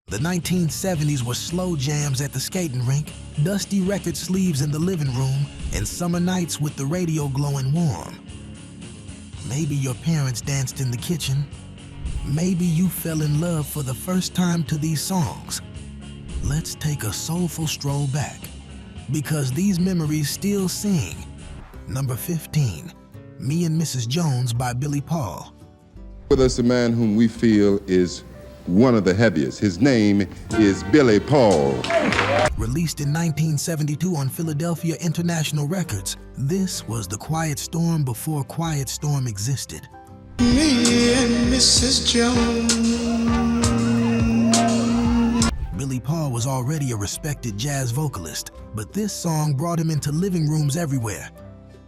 The 1970s were slow jams at the skating rink, dusty record sleeves in the living room, and summer nights with the radio glowing warm. Maybe your parents danced in the kitchen. Maybe you fell in love for the first time to these songs. Let's take a soulful stroll back, because these memories still sing. Number 15, Me and Mrs. Jones by Billy Paul. With us a man whom we feel is one of the heaviest. His name is Billy Paul. Released in 1972 on Philadelphia International Records, this was the quiet storm before Quiet Storm existed. Me and Mrs. Jones. Billy Paul was already a respected jazz vocalist, but this song brought him into living rooms everywhere.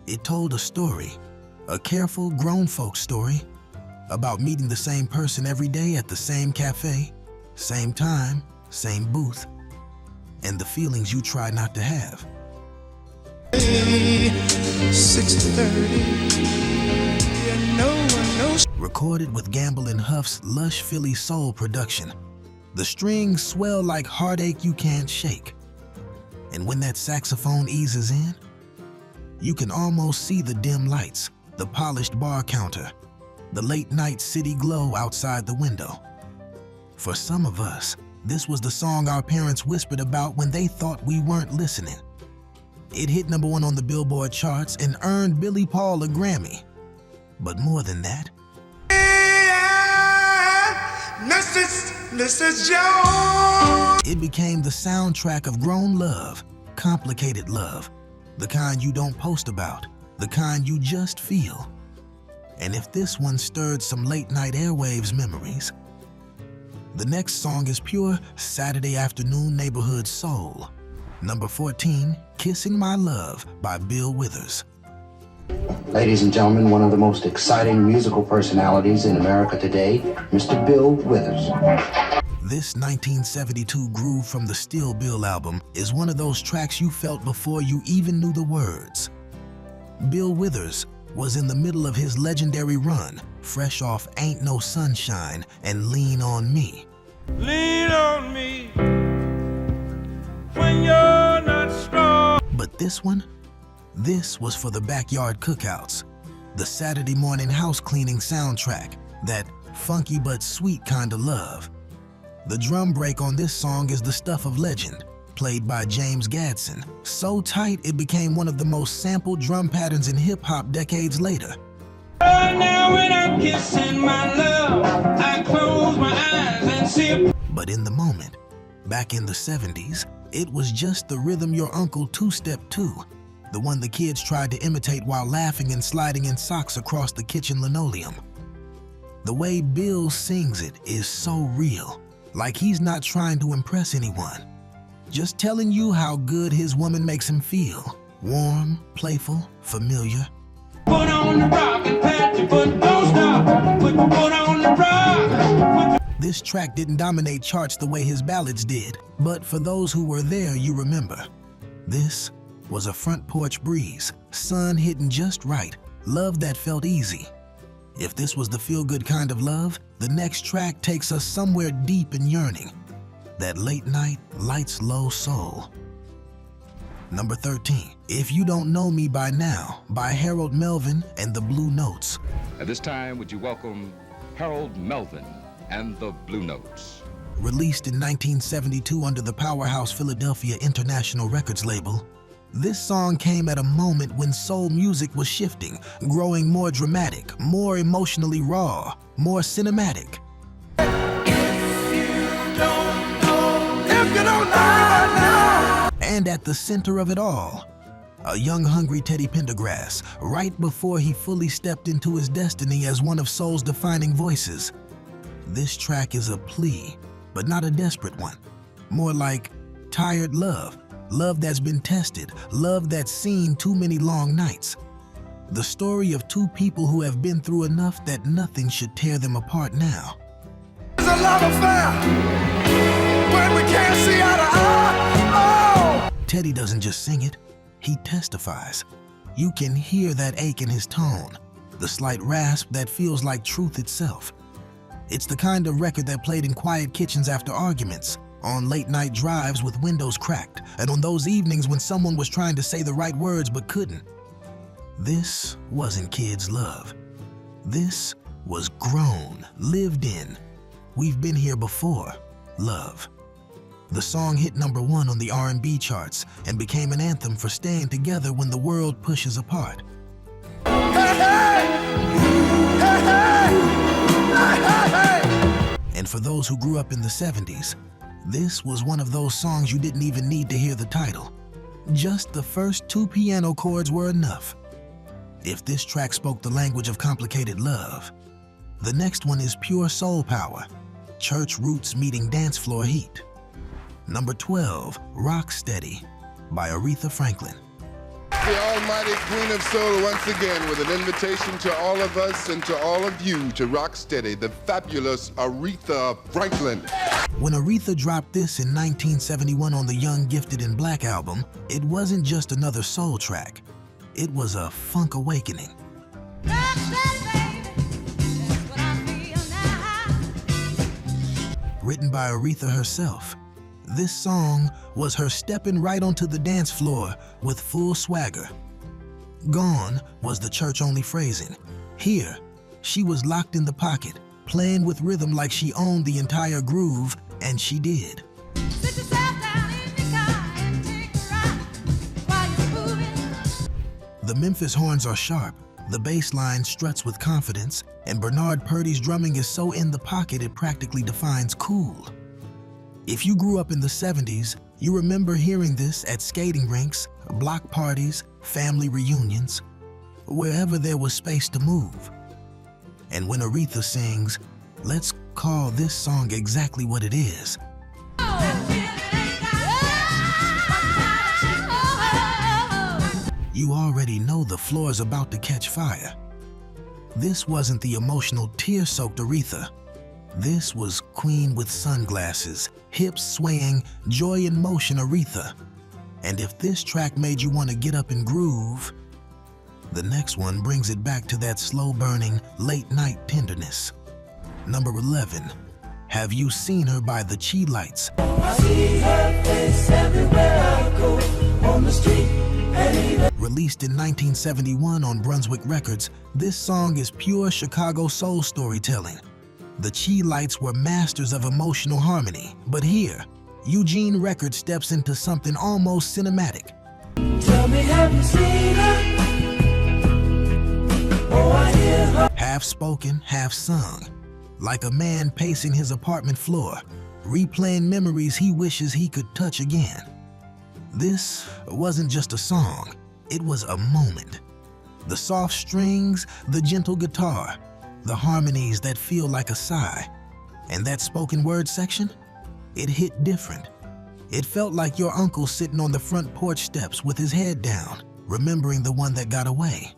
It told a story, a careful grown folks story, about meeting the same person every day at the same cafe, same time, same booth, and the feelings you try not to have. 6:30. No one knows. Recorded with Gamble and Huff's lush Philly soul production, the strings swell like heartache you can't shake. And when that saxophone eases in, you can almost see the dim lights, the polished bar counter, the late night city glow outside the window. For some of us, this was the song our parents whispered about when they thought we weren't listening. It hit number 1 on the Billboard charts and earned Billy Paul a Grammy. But more than that, Mrs. Jones. it became the soundtrack of grown love, complicated love, the kind you don't post about, the kind you just feel. And if this one stirred some late-night airwaves memories, the next song is pure Saturday afternoon neighborhood soul. Number 14, Kissing My Love by Bill Withers. Ladies and gentlemen, one of the most exciting musical personalities in America today, Mr. Bill Withers. This 1972 groove from the Still Bill album is one of those tracks you felt before you even knew the words. Bill Withers was in the middle of his legendary run, fresh off Ain't No Sunshine and Lean on Me. Lean on me when you're not strong. But this one? This was for the backyard cookouts, the Saturday morning house cleaning soundtrack, that funky but sweet kind of love. The drum break on this song is the stuff of legend, played by James Gadson, so tight it became one of the most sampled drum patterns in hip-hop decades later. Now when I'm kissing my love, I close my eyes and see. But in the moment, back in the 70s, it was just the rhythm your Uncle Two-Step 2, the one the kids tried to imitate while laughing and sliding in socks across the kitchen linoleum. The way Bill sings it is so real, like he's not trying to impress anyone, just telling you how good his woman makes him feel. Warm, playful, familiar. Put on the rock and pat your foot, don't stop. Put on the rock. This track didn't dominate charts the way his ballads did, but for those who were there, you remember. This was a front porch breeze, sun hitting just right, love that felt easy. If this was the feel-good kind of love, the next track takes us somewhere deep and yearning. That late night, lights low soul. Number 13, If You Don't Know Me By Now by Harold Melvin and the Blue Notes. At this time, would you welcome Harold Melvin and the Blue Notes. Released in 1972 under the powerhouse Philadelphia International Records label, this song came at a moment when soul music was shifting, growing more dramatic, more emotionally raw, more cinematic. And at the center of it all, a young, hungry Teddy Pendergrass, right before he fully stepped into his destiny as one of soul's defining voices. This track is a plea, but not a desperate one. More like tired love, love that's been tested, love that's seen too many long nights. The story of two people who have been through enough that nothing should tear them apart now. It's a love affair when we can't see eye to eye. Oh! Teddy doesn't just sing it, he testifies. You can hear that ache in his tone, the slight rasp that feels like truth itself. It's the kind of record that played in quiet kitchens after arguments, on late-night drives with windows cracked, and on those evenings when someone was trying to say the right words but couldn't. This wasn't kids' love. This was grown, lived in, we've been here before love. The song hit #1 on the R&B charts and became an anthem for staying together when the world pushes apart. Hey, hey! Hey, hey! Hey, hey, hey! And for those who grew up in the 70s, this was one of those songs you didn't even need to hear the title. Just the first 2 piano chords were enough. If this track spoke the language of complicated love, the next one is pure soul power, church roots meeting dance floor heat. Number 12, Rock Steady by Aretha Franklin. The almighty queen of soul once again with an invitation to all of us and to all of you to rock steady, the fabulous Aretha Franklin. When Aretha dropped this in 1971 on the Young, Gifted, and Black album, it wasn't just another soul track. It was a funk awakening. Written by Aretha herself, this song was her stepping right onto the dance floor with full swagger. Gone was the church-only phrasing. Here, she was locked in the pocket, playing with rhythm like she owned the entire groove, and she did. The Memphis horns are sharp, the bass line struts with confidence, and Bernard Purdy's drumming is so in the pocket it practically defines cool. If you grew up in the 70s, you remember hearing this at skating rinks, block parties, family reunions, wherever there was space to move. And when Aretha sings, let's call this song exactly what it is. You already know the floor's about to catch fire. This wasn't the emotional, tear-soaked Aretha. This was queen with sunglasses, hips swaying, joy in motion Aretha. And if this track made you want to get up and groove, the next one brings it back to that slow-burning, late-night tenderness. Number 11, Have You Seen Her by the Chi Lights. I see her face everywhere I go, on the street and even. Released in 1971 on Brunswick Records, this song is pure Chicago soul storytelling. The Chi Lights were masters of emotional harmony, but here, Eugene Records steps into something almost cinematic. Tell me, have you seen her? Oh, I hear her. Half spoken, half sung, like a man pacing his apartment floor, replaying memories he wishes he could touch again. This wasn't just a song, it was a moment. The soft strings, the gentle guitar, the harmonies that feel like a sigh, and that spoken word section, it hit different. It felt like your uncle sitting on the front porch steps with his head down, remembering the one that got away.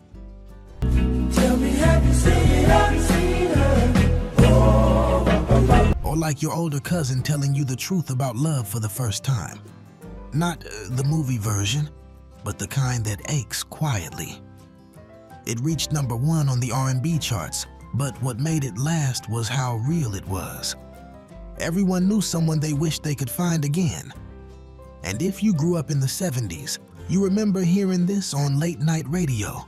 Tell me, have you seen her? Oh. Or like your older cousin telling you the truth about love for the first time. Not the movie version, but the kind that aches quietly. It reached #1 on the R&B charts, but what made it last was how real it was. Everyone knew someone they wished they could find again. And if you grew up in the 70s, you remember hearing this on late-night radio.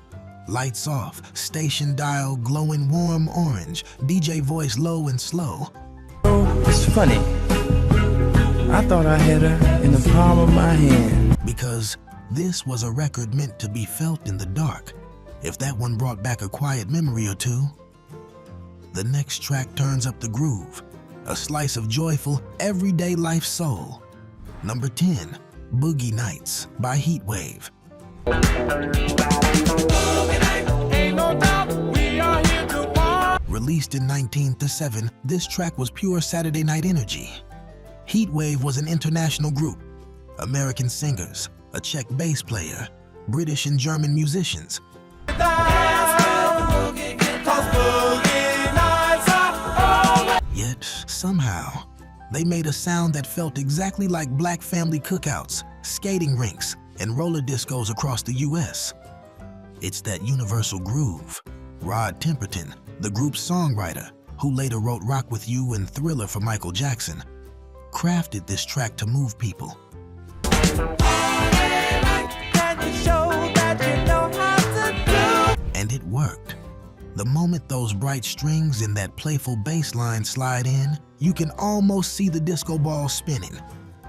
Lights off, station dial glowing warm orange, DJ voice low and slow. Oh, it's funny. I thought I had her in the palm of my hand. Because this was a record meant to be felt in the dark. If that one brought back a quiet memory or two, the next track turns up the groove, a slice of joyful, everyday life soul. Number 10, Boogie Nights by Heatwave. Released in 1907, this track was pure Saturday night energy. Heatwave was an international group, American singers, a Czech bass player, British and German musicians. Yet, somehow, they made a sound that felt exactly like black family cookouts, skating rinks, and roller discos across the US. It's that universal groove. Rod Temperton, the group's songwriter, who later wrote Rock With You and Thriller for Michael Jackson, crafted this track to move people. And it worked. The moment those bright strings and that playful bass line slide in, you can almost see the disco ball spinning.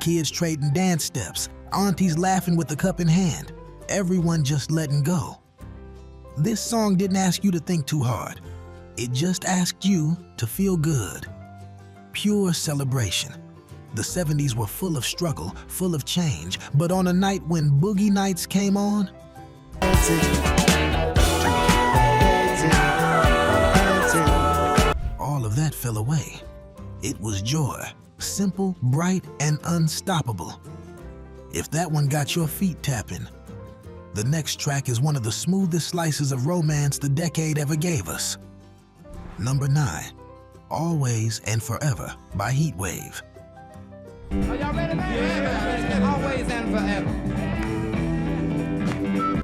Kids trading dance steps, aunties laughing with the cup in hand, everyone just letting go. This song didn't ask you to think too hard. It just asked you to feel good. Pure celebration. The 70s were full of struggle, full of change, but on a night when Boogie Nights came on, all of that fell away. It was joy, simple, bright, and unstoppable. If that one got your feet tapping, the next track is one of the smoothest slices of romance the decade ever gave us. Number 9, Always and Forever by Heatwave. Are y'all ready, man? Yeah. Always and forever.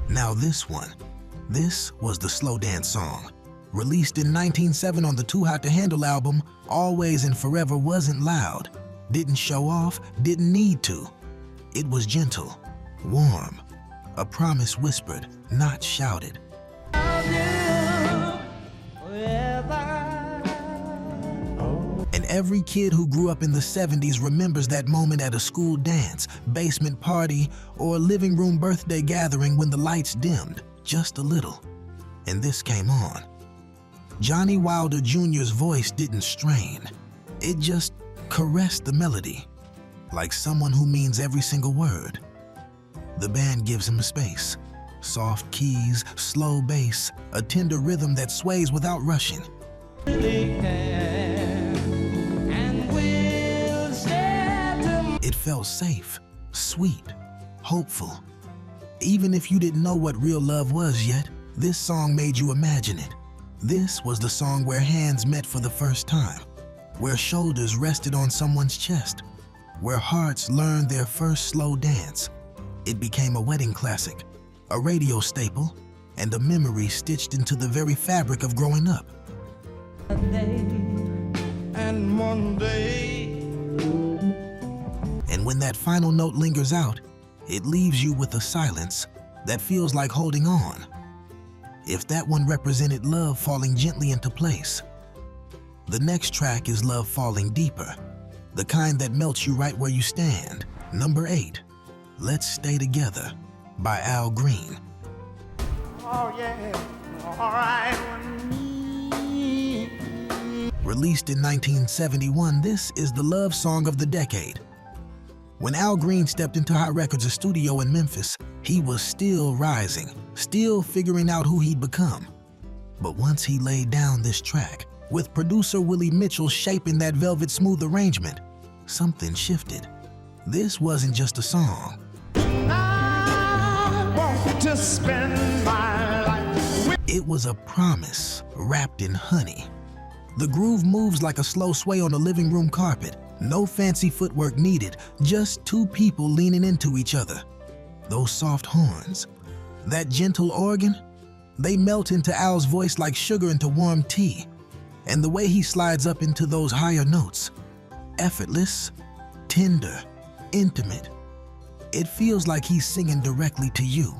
Now this was the slow dance song. Released in 1907 on the Too Hot to Handle album, Always and Forever wasn't loud, didn't show off, didn't need to. It was gentle, warm, a promise whispered, not shouted. And every kid who grew up in the 70s remembers that moment at a school dance, basement party, or living room birthday gathering when the lights dimmed just a little, and this came on. Johnny Wilder Jr.'s voice didn't strain. It just caressed the melody, like someone who means every single word. The band gives him a space. Soft keys, slow bass, a tender rhythm that sways without rushing. It felt safe, sweet, hopeful. Even if you didn't know what real love was yet, this song made you imagine it. This was the song where hands met for the first time, where shoulders rested on someone's chest, where hearts learned their first slow dance. It became a wedding classic, a radio staple, and a memory stitched into the very fabric of growing up. And one day. And when that final note lingers out, it leaves you with a silence that feels like holding on. If that one represented love falling gently into place, the next track is love falling deeper, the kind that melts you right where you stand. Number 8, Let's Stay Together by Al Green. Oh yeah, all right with me. Released in 1971, this is the love song of the decade. When Al Green stepped into Hot Records' studio in Memphis, he was still rising, still figuring out who he'd become. But once he laid down this track, with producer Willie Mitchell shaping that velvet smooth arrangement, something shifted. This wasn't just a song. I want to spend my life with. It was a promise wrapped in honey. The groove moves like a slow sway on a living room carpet. No fancy footwork needed, just two people leaning into each other. Those soft horns, that gentle organ, they melt into Al's voice like sugar into warm tea. And the way he slides up into those higher notes, effortless, tender, intimate. It feels like he's singing directly to you.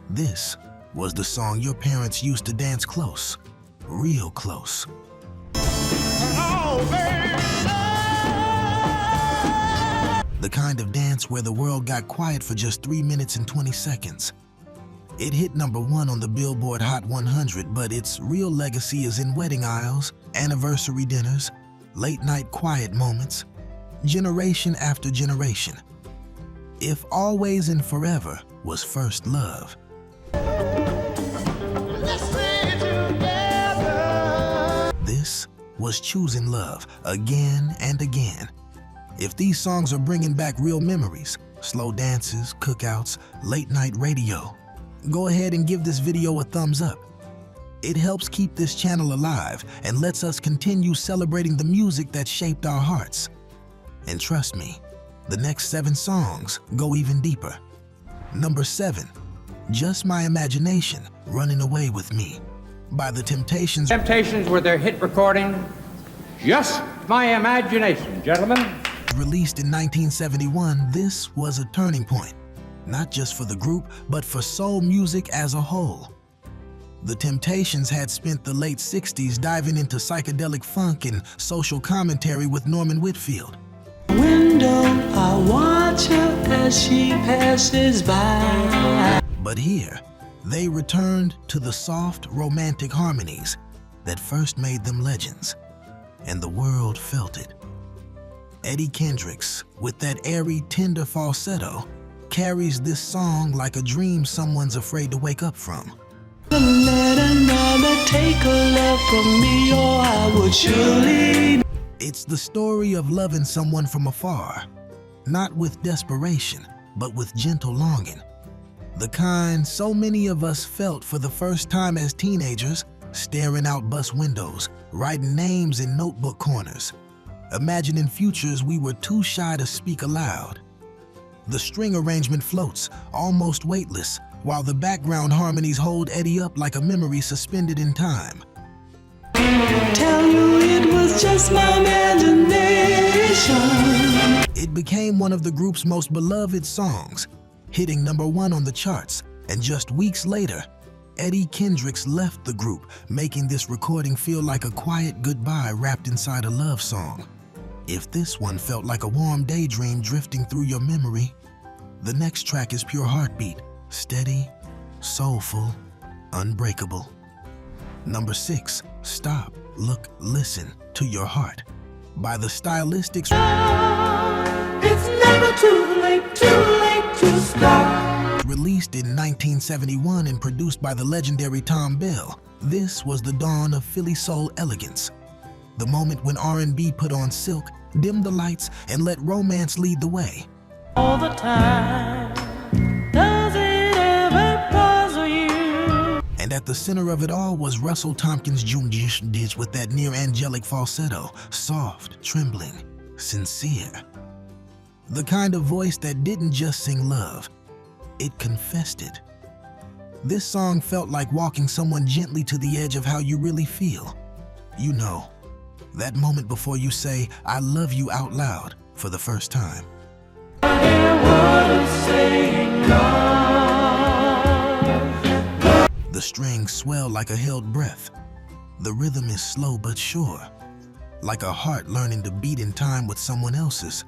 This was the song your parents used to dance close, real close. Oh, baby. The kind of dance where the world got quiet for just 3 minutes and 20 seconds. It hit number 1 on the Billboard Hot 100, but its real legacy is in wedding aisles, anniversary dinners, late-night quiet moments, generation after generation. If Always and Forever was first love, Let's stay together. this was choosing love again and again. If these songs are bringing back real memories, slow dances, cookouts, late-night radio, go ahead and give this video a thumbs up. It helps keep this channel alive and lets us continue celebrating the music that shaped our hearts. And trust me, the next 7 songs go even deeper. Number 7, Just My Imagination, Running Away With Me by the Temptations. Temptations with their hit recording, Just My Imagination, gentlemen. Released in 1971, this was a turning point, not just for the group, but for soul music as a whole. The Temptations had spent the late 60s diving into psychedelic funk and social commentary with Norman Whitfield. Window, I watch her as she passes by. But here, they returned to the soft, romantic harmonies that first made them legends, and the world felt it. Eddie Kendricks, with that airy, tender falsetto, carries this song like a dream someone's afraid to wake up from. Let another take a love from me, or I would surely. It's the story of loving someone from afar, not with desperation, but with gentle longing. The kind so many of us felt for the first time as teenagers, staring out bus windows, writing names in notebook corners, imagining futures we were too shy to speak aloud. The string arrangement floats, almost weightless, while the background harmonies hold Eddie up like a memory suspended in time. Tell you it was just my imagination. It became one of the group's most beloved songs, hitting #1 on the charts, and just weeks later, Eddie Kendricks left the group, making this recording feel like a quiet goodbye wrapped inside a love song. If this one felt like a warm daydream drifting through your memory, the next track is pure heartbeat, steady, soulful, unbreakable. Number 6, Stop, Look, Listen to Your Heart by the Stylistics. It's never too late to stop. Released in 1971 and produced by the legendary Tom Bell, this was the dawn of Philly soul elegance. The moment when R&B put on silk, dimmed the lights, and let romance lead the way. All the time, does it ever puzzle you? And at the center of it all was Russell Tompkins Jr. with that near-angelic falsetto, soft, trembling, sincere. The kind of voice that didn't just sing love, it confessed it. This song felt like walking someone gently to the edge of how you really feel. You know, that moment before you say, "I love you" out loud for the first time. The strings swell like a held breath. The rhythm is slow but sure, like a heart learning to beat in time with someone else's.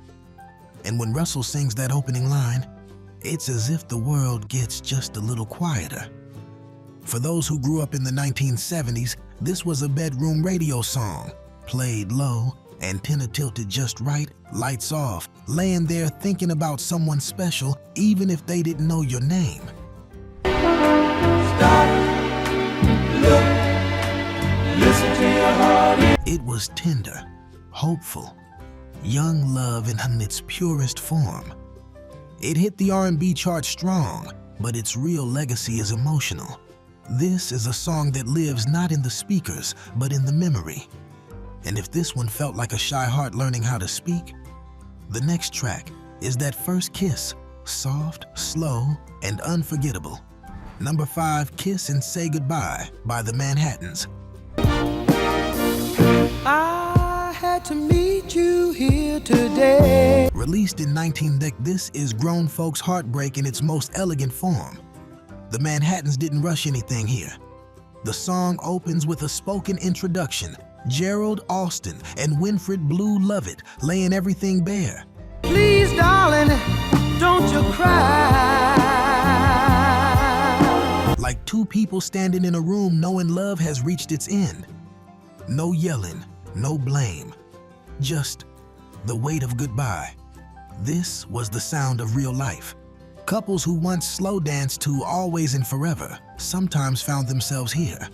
And when Russell sings that opening line, it's as if the world gets just a little quieter. For those who grew up in the 1970s, this was a bedroom radio song, played low, antenna tilted just right, lights off, laying there thinking about someone special, even if they didn't know your name. Stop, look, listen to your heart. It was tender, hopeful, young love in its purest form. It hit the R&B chart strong, but its real legacy is emotional. This is a song that lives not in the speakers, but in the memory. And if this one felt like a shy heart learning how to speak, the next track is that first kiss, soft, slow, and unforgettable. Number 5, Kiss and Say Goodbye by the Manhattans. I had to meet you here today. Released in 1990, this is grown folks' heartbreak in its most elegant form. The Manhattans didn't rush anything here. The song opens with a spoken introduction, Gerald Alston and Winfred Blue Lovett laying everything bare. Please, darling, don't you cry. Like two people standing in a room knowing love has reached its end. No yelling, no blame, just the weight of goodbye. This was the sound of real life. Couples who once slow danced to Always and Forever sometimes found themselves here,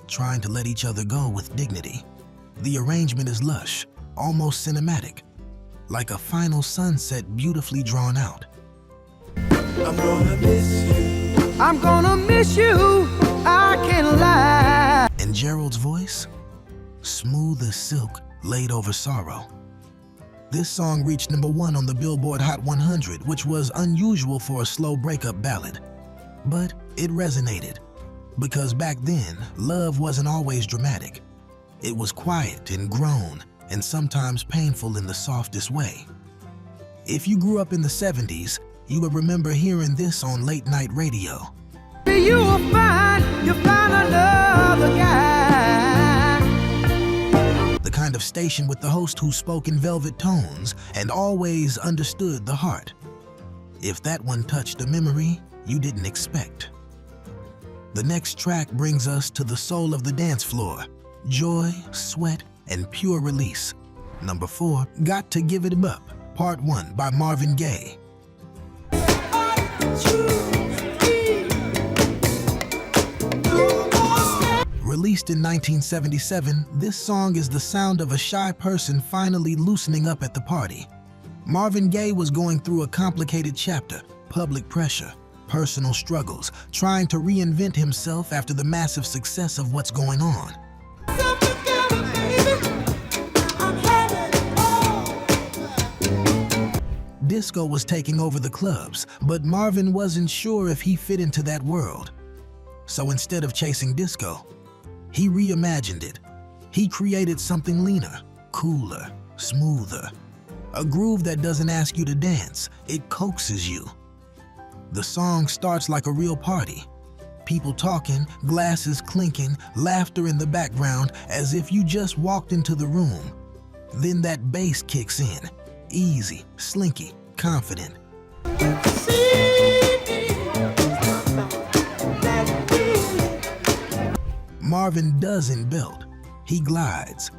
trying to let each other go with dignity. The arrangement is lush, almost cinematic, like a final sunset beautifully drawn out. I'm gonna miss you. I'm gonna miss you. I can't lie. And Gerald's voice, smooth as silk laid over sorrow. This song reached #1 on the Billboard Hot 100, which was unusual for a slow breakup ballad. But it resonated. Because back then, love wasn't always dramatic. It was quiet and grown, and sometimes painful in the softest way. If you grew up in the 70s, you would remember hearing this on late night radio. You'll find another guy. The kind of station with the host who spoke in velvet tones and always understood the heart. If that one touched a memory you didn't expect. The next track brings us to the soul of the dance floor. Joy, sweat, and pure release. Number 4, Got to Give It Up, Part 1 by Marvin Gaye. Released in 1977, this song is the sound of a shy person finally loosening up at the party. Marvin Gaye was going through a complicated chapter, public pressure, personal struggles, trying to reinvent himself after the massive success of What's Going On. Disco was taking over the clubs, but Marvin wasn't sure if he fit into that world. So instead of chasing disco, he reimagined it. He created something leaner, cooler, smoother. A groove that doesn't ask you to dance, it coaxes you. The song starts like a real party. People talking, glasses clinking, laughter in the background as if you just walked into the room. Then that bass kicks in, easy, slinky, confident. Marvin doesn't belt, he glides.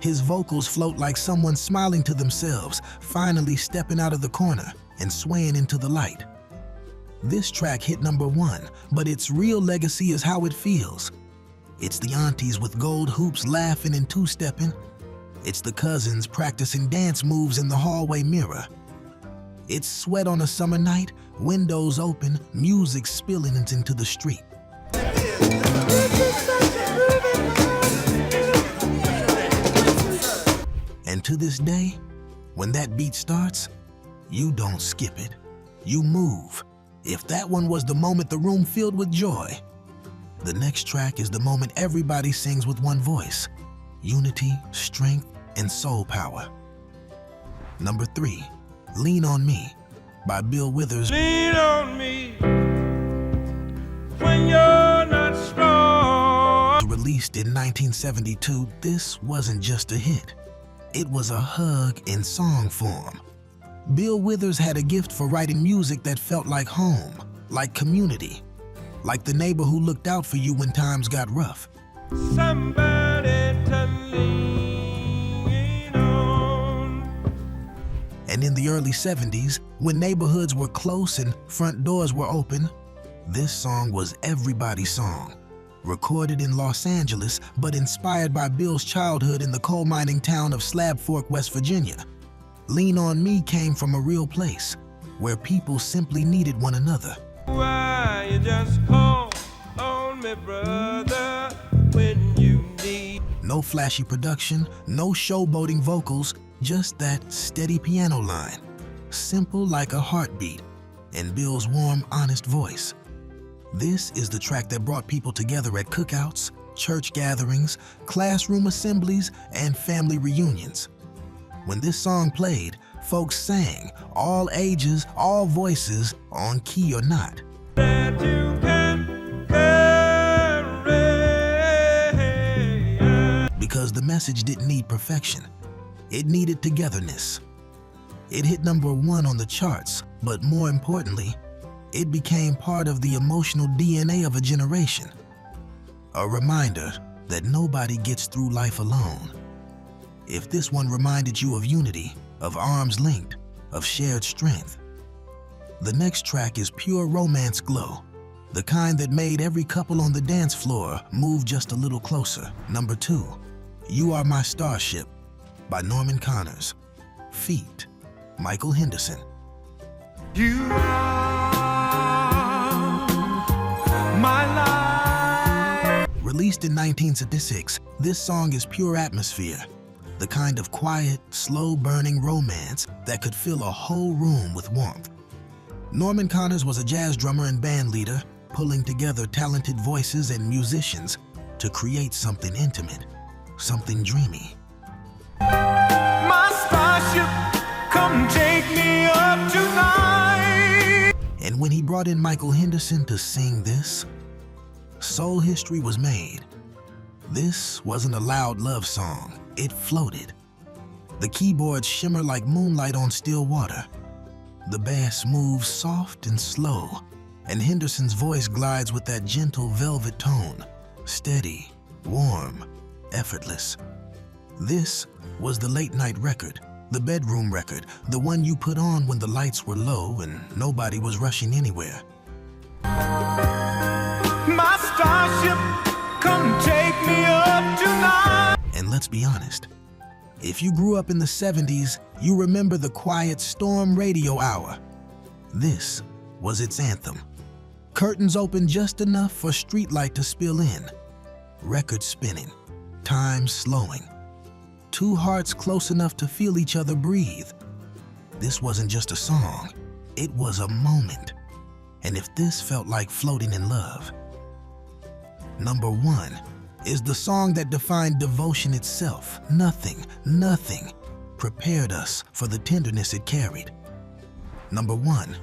His vocals float like someone smiling to themselves, finally stepping out of the corner and swaying into the light. This track hit number 1, but its real legacy is how it feels. It's the aunties with gold hoops laughing and two-stepping. It's the cousins practicing dance moves in the hallway mirror. It's sweat on a summer night, windows open, music spilling into the street. And to this day, when that beat starts, you don't skip it, you move. If that one was the moment the room filled with joy, the next track is the moment everybody sings with one voice. Unity, strength, and soul power. Number 3, Lean on Me by Bill Withers. Lean on me when you're not strong. Released in 1972, this wasn't just a hit. It was a hug in song form. Bill Withers had a gift for writing music that felt like home, like community, like the neighbor who looked out for you when times got rough. Somebody to lean on. And in the early 70s, when neighborhoods were close and front doors were open, this song was everybody's song. Recorded in Los Angeles, but inspired by Bill's childhood in the coal mining town of Slab Fork, West Virginia. Lean on Me came from a real place, where people simply needed one another. Why you just call on me, brother, when you need. No flashy production, no showboating vocals, just that steady piano line. Simple like a heartbeat, and Bill's warm, honest voice. This is the track that brought people together at cookouts, church gatherings, classroom assemblies, and family reunions. When this song played, folks sang, all ages, all voices, on key or not. That you can carry. Because the message didn't need perfection. It needed togetherness. It hit number 1 on the charts, but more importantly, it became part of the emotional DNA of a generation. A reminder that nobody gets through life alone. If this one reminded you of unity, of arms linked, of shared strength. The next track is pure romance glow, the kind that made every couple on the dance floor move just a little closer. Number 2, You Are My Starship by Norman Connors. Feat, Michael Henderson. You are my life. Released in 1966, this song is pure atmosphere. The kind of quiet, slow-burning romance that could fill a whole room with warmth. Norman Connors was a jazz drummer and band leader, pulling together talented voices and musicians to create something intimate, something dreamy. My starship, come take me up tonight. And when he brought in Michael Henderson to sing this, soul history was made. This wasn't a loud love song, it floated. The keyboards shimmer like moonlight on still water. The bass moves soft and slow, and Henderson's voice glides with that gentle velvet tone, steady, warm, effortless. This was the late night record, the bedroom record, the one you put on when the lights were low and nobody was rushing anywhere. My starship, come take me up tonight. And let's be honest, if you grew up in the 70s, you remember the quiet storm radio hour. This was its anthem. Curtains open just enough for streetlight to spill in. Record spinning, time slowing. Two hearts close enough to feel each other breathe. This wasn't just a song, it was a moment. And if this felt like floating in love. Number 1 is the song that defined devotion itself. Nothing prepared us for the tenderness it carried. Number 1,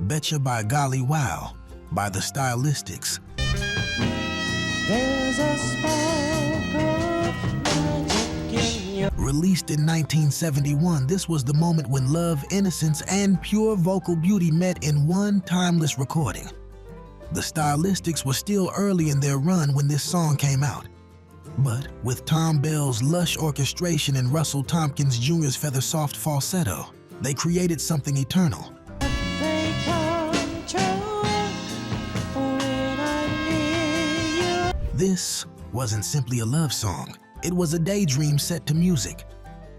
Betcha by Golly Wow by the Stylistics. There's a spark of magic in your... Released in 1971, this was the moment when love, innocence, and pure vocal beauty met in one timeless recording. The Stylistics were still early in their run when this song came out. But with Tom Bell's lush orchestration and Russell Tompkins Jr.'s feather-soft falsetto, they created something eternal. They come true when I need you. This wasn't simply a love song. It was a daydream set to music.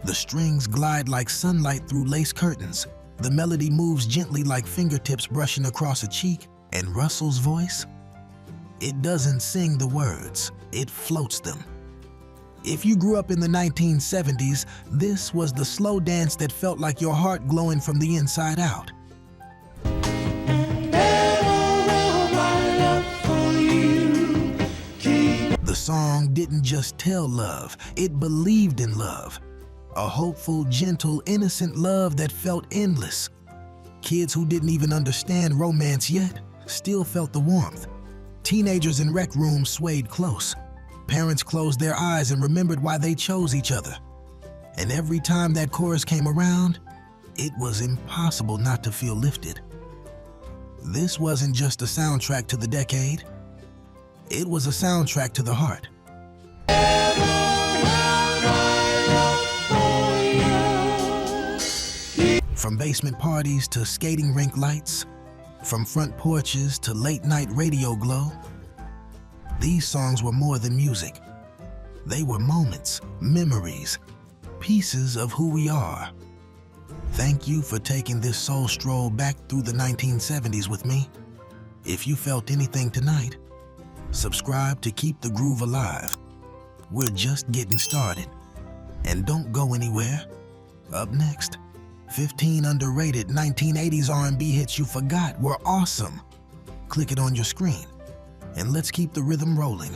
The strings glide like sunlight through lace curtains. The melody moves gently like fingertips brushing across a cheek. And Russell's voice? It doesn't sing the words, it floats them. If you grew up in the 1970s, this was the slow dance that felt like your heart glowing from the inside out. The song didn't just tell love, it believed in love. A hopeful, gentle, innocent love that felt endless. Kids who didn't even understand romance yet still felt the warmth. Teenagers in rec rooms swayed close. Parents closed their eyes and remembered why they chose each other. And every time that chorus came around, it was impossible not to feel lifted. This wasn't just a soundtrack to the decade. It was a soundtrack to the heart. From basement parties to skating rink lights, from front porches to late-night radio glow, these songs were more than music. They were moments, memories, pieces of who we are. Thank you for taking this soul stroll back through the 1970s with me. If you felt anything tonight, subscribe to keep the groove alive. We're just getting started. And don't go anywhere. Up next, 15 underrated 1980s R&B hits you forgot were awesome. Click it on your screen, and let's keep the rhythm rolling.